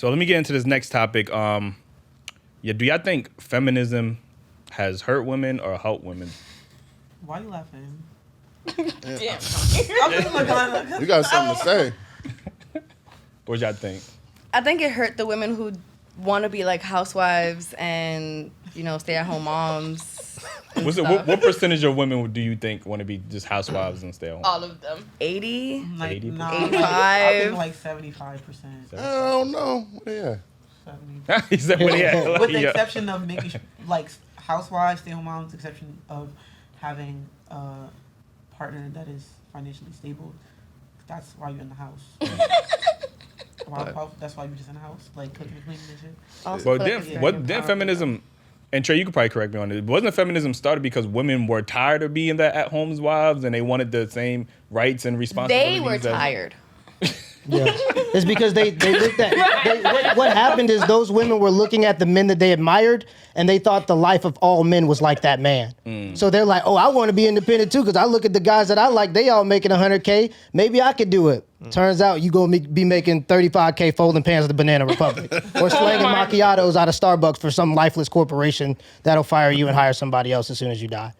So let me get into this next topic. Do y'all think feminism has hurt women or helped women? Why are you laughing? Yeah. You got something to say. What y'all think? I think it hurt the women who want to be like housewives and, stay-at-home moms. What percentage of women do you think want to be just housewives and stay at home? All of them. 80? 80%? Nah, 85? I think like 75%. I don't know. Yeah. 70. He said, what he had? With the exception of making like housewives, stay-at-home moms, exception of having a partner that is financially stable. That's why you're in the house. That's why you're just in the house, like cooking and cleaning and shit. Well, then feminism, and Trey, you could probably correct me on this. Wasn't feminism started because women were tired of being the at-home wives and they wanted the same rights and responsibilities? They were tired. Yeah, it's because they looked at what happened is those women were looking at the men that they admired and they thought the life of all men was like that man. So they're like, oh, I want to be independent too because I look at the guys that I like, they all making $100K. Maybe I could do it. Turns out you gonna be making $35K folding pans at the Banana Republic or slanging macchiatos out of Starbucks for some lifeless corporation that'll fire you and hire somebody else as soon as you die.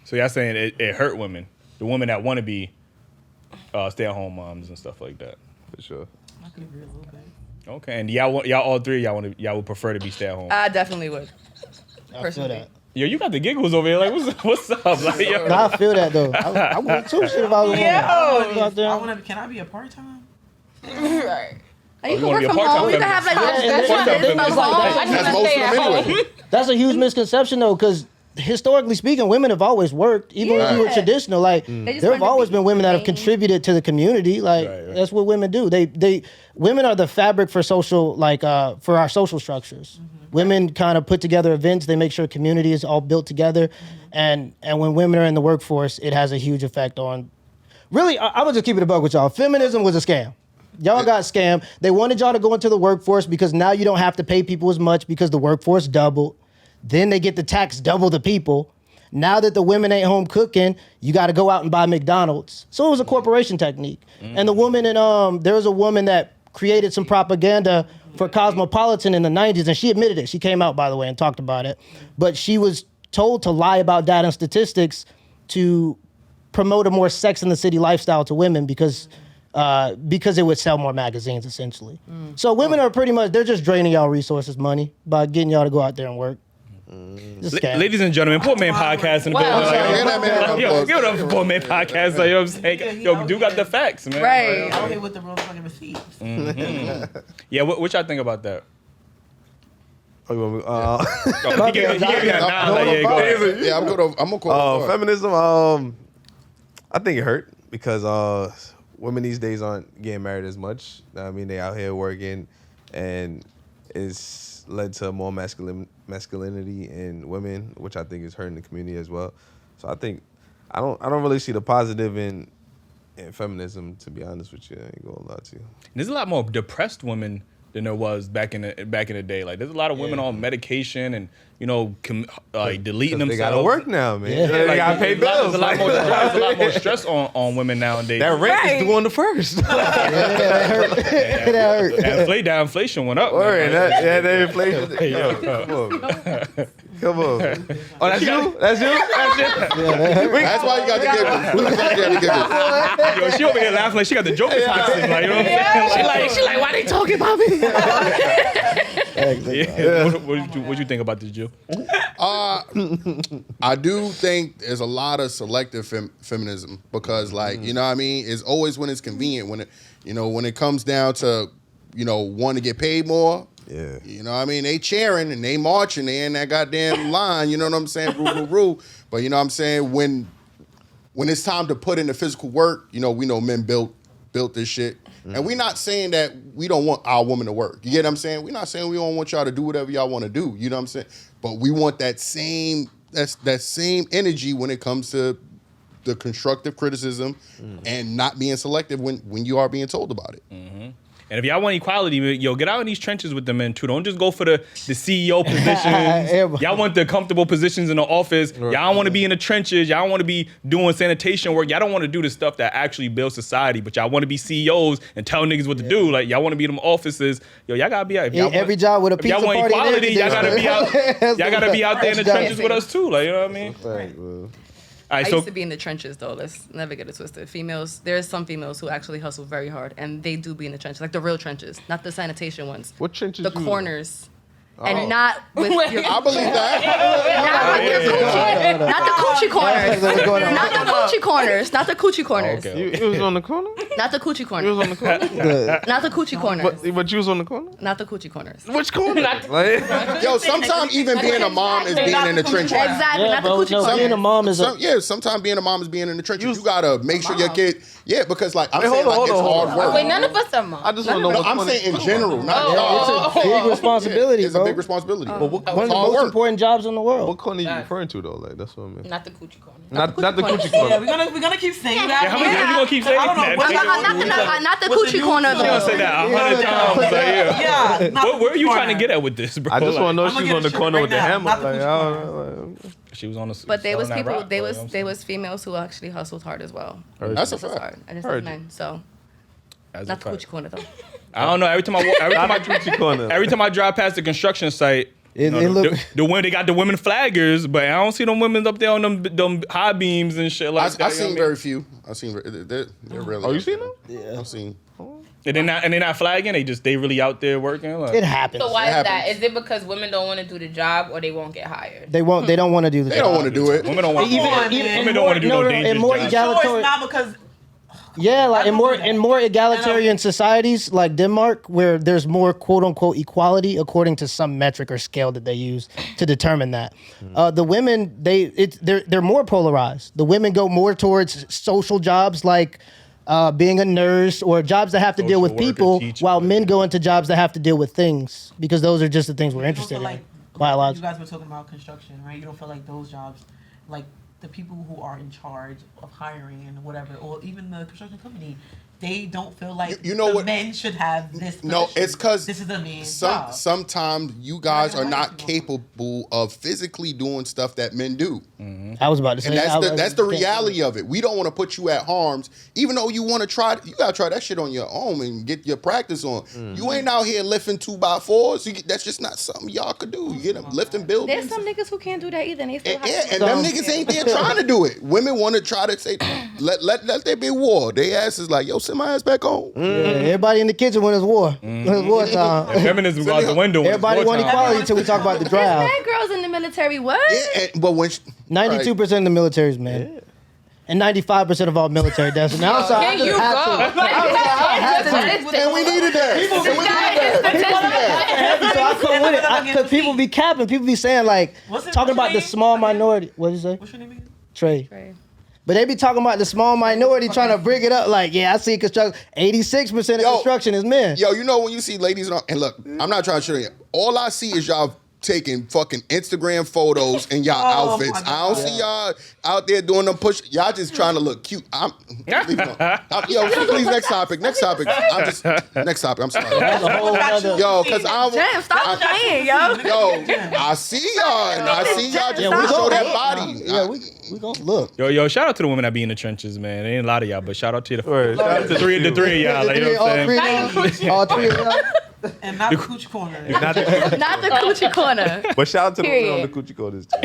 So y'all saying it hurt women, the women that want to be stay-at-home moms and stuff like that. For sure. I could agree a little bit. Okay, and y'all all three, y'all would prefer to be stay-at-home. I definitely would. I feel that. Yo, you got the giggles over here. Like, what's up? Like, yo. No, I feel that though. I would too. Shit, if I was a woman. Can I be a part-time? Right. You you can wanna work be a from part-time home. You can have like That's most of them anyway. That's a huge misconception though, because historically speaking, women have always worked, even when we were traditional. Like there have always been women that have contributed to the community. Like that's what women do. Women are the fabric for social, for our social structures. Women kind of put together events. They make sure community is all built together, and when women are in the workforce, it has a huge effect on. Really, I would just keep it a buck with y'all. Feminism was a scam. Y'all got scammed. They wanted y'all to go into the workforce because now you don't have to pay people as much because the workforce doubled. Then they get the tax double the people. Now that the women ain't home cooking, you got to go out and buy McDonald's. So it was a corporation technique. And the woman there was a woman that created some propaganda for Cosmopolitan in the 90s, and she admitted it. She came out, by the way, and talked about it. But she was told to lie about data and statistics to promote a more Sex in the City lifestyle to women because it would sell more magazines, essentially. So women are pretty much, they're just draining y'all resources, money, by getting y'all to go out there and work. Ladies and gentlemen, Poor Man Podcast in the building. Yo, give it up for Poor Man Podcast. Like, you know what I'm saying? Yo, you got the facts, man. Right. Out here with the real fucking receipts. Yeah, what y'all think about that? Oh, you want me? He gave me that nod. Like, yeah, go ahead. Yeah, I'm gonna call feminism. I think it hurt because women these days aren't getting married as much. I mean, they out here working, and it's led to more masculinity in women, which I think is hurting the community as well. So I think I don't really see the positive in feminism, to be honest with you. I ain't gonna lie to you. There's a lot more depressed women than there was back in the day. Like, there's a lot of women on medication and deleting themselves. They gotta work now, man. Yeah. They gotta pay bills. There's a lot more stress on women nowadays. That rent is due on the first. That hurt. That inflation went up. That inflation. Come on. Oh, that's you? That's you? That's why you got the giggles. Yo, she over here laughing like she got the Joker toxin. Like, you know what I'm saying? She like, why they talking about me? What you think about this, Jill? I do think there's a lot of selective feminism because, you know what I mean? It's always when it's convenient. When it comes down to, wanting to get paid more. Yeah. You know what I mean? They cheering and they marching. They in that goddamn line. You know what I'm saying? Roo. But you know what I'm saying? When it's time to put in the physical work, we know men built this shit. And we're not saying that we don't want our women to work. You get what I'm saying? We're not saying we don't want y'all to do whatever y'all want to do. You know what I'm saying? But we want that same energy when it comes to the constructive criticism and not being selective when you are being told about it. Mm-hmm. And if y'all want equality, yo, get out in these trenches with the men too. Don't just go for the CEO positions. Y'all want the comfortable positions in the office. Y'all don't want to be in the trenches. Y'all don't want to be doing sanitation work. Y'all don't want to do the stuff that actually builds society. But y'all want to be CEOs and tell niggas what to do. Like y'all want to be in them offices. Yo, y'all gotta be out. Every job with a pizza y'all want party. equality, y'all gotta be out. Y'all gotta be out there in the trenches with us too. Like you know what I mean? Right, bro. I used to be in the trenches though. Let's never get it twisted. There's some females who actually hustle very hard, and they do be in the trenches, like the real trenches, not the sanitation ones. What trenches? The corners. And not with your... I believe that. Not the coochie corners. Not the coochie corners. Not the coochie corners. Okay. You was on the corner? Not the coochie You corners. was on the corner? Not the coochie corners. But you was on the corner? Not the coochie corners. Which corner? Like, Yo, sometimes even being a mom is being in the trenches. Exactly. Yeah, Not the bro, coochie no, corners. being a mom is Sometimes being a mom is being in the trenches. You gotta make sure your kid. Yeah, because like I'm saying, hold like it's on. hard work. Wait, none of us are moms. I just want to know No, what I'm corner- saying in general, not it's a big responsibility, It's bro. a big responsibility. One of the Hard most work. important jobs in the world. What corner are you referring to though? Like that's what I mean. Not the coochie corner. Not the coochie Yeah, corner. we're gonna keep saying that. Yeah, how many times you gonna keep saying I don't know that? what Nigga? Not the coochie corner You gonna say though. that 100 times? Like, yeah. Yeah. not Where are you the trying to corner. get at with this, bro? I just want to know if I'ma she was get on the a shirt corner right with the now. hammer. Not the Like, coochie I corner. don't know. She was on the. But there was selling that people. rock, There bro, was you know what there I'm was females who actually hustled hard as well. That's a Just as fact. hard. And it's Heard men. So saying? not the coochie corner though. I don't know. Every time Coochie corner. every time I drive past the construction site, It you know, look- the women, they got the women flaggers, but I don't see them women up there on them high beams and shit like that. I've you know seen what I very few. I've seen they're really. Oh, you seen them? Yeah, I've seen. mean? And they're not flagging. They really out there working. Like, It happens. So why It is that? happens. Is it because women don't want to do the job or they won't get hired? They won't. They don't want to do the They job. don't want to do it. women don't want. Come on, Even- man. Women don't want to do no and dangerous more jobs. No, egalitarian. it's not because Yeah, like in more I don't do that. in more egalitarian societies like Denmark, where there's more quote unquote equality according to some metric or scale that they use to determine that. The women they're more polarized. The women go more towards social jobs like being a nurse or jobs that have to deal with Social worker, people, teacher. while men go into jobs that have to deal with things because those are just the things we're you don't interested feel in. like you Biologically. guys were talking about construction, right? You don't feel like those jobs, like the people who are in charge of hiring and whatever, or even the construction company, they don't feel like You know the what? men should have this. No, position. it's because this is a man's job. sometimes you guys are Why not do you want capable of physically doing stuff that men do. I was about to say And that's the reality of it. We don't want to put you at harms, even though you want to try. You gotta try that shit on your own and get your practice on. You ain't out here lifting 2x4s. That's just not something y'all could do. You get them lifting buildings. There's some niggas who can't do that either. And they still Yeah, have and them niggas ain't there trying to do it. Women want to try to say, let there be war. They ass is like, yo, send my ass back home. Yeah, everybody in the kitchen when it's war. When it's war time. Feminism go out the window. when it's Everybody want wartime. equality until we talk about the There's draft. mad girls in the military. What? Yeah, but when 92% of the military is men. And 95% of all military deaths. Now I'm sorry. Here you go. and we needed that. So I come with it. Because people be capping. People be saying, like, What's it- talking what's your about the name? small minority. What did you say? What's your name again? Trey. Right. But they be talking about the small minority trying to bring it up. Like, yeah, I see construction. 86% of Yo. construction is men. Yo, you know when you see ladies and look, I'm not trying to show you. All I see is y'all taking fucking Instagram photos in y'all Oh, outfits. my I don't see y'all out there doing them push. Y'all just trying to look cute. Yo, please, next topic. Next topic. Next topic. I'm sorry. That's a whole other. Yo, because Damn, stop playing, yo. I see y'all, and I see y'all just Yeah, want we to show go- that body. Yeah, we gonna look. Yo, shout out to the women that be in the trenches, man. There ain't a lot of y'all, but shout out to Word. Shout out to the three of y'all. Like, you know what I'm saying? All three of y'all. And not the coochie corner. Not the- Not the coochie corner. But shout out to the women on Period. the coochie corners too.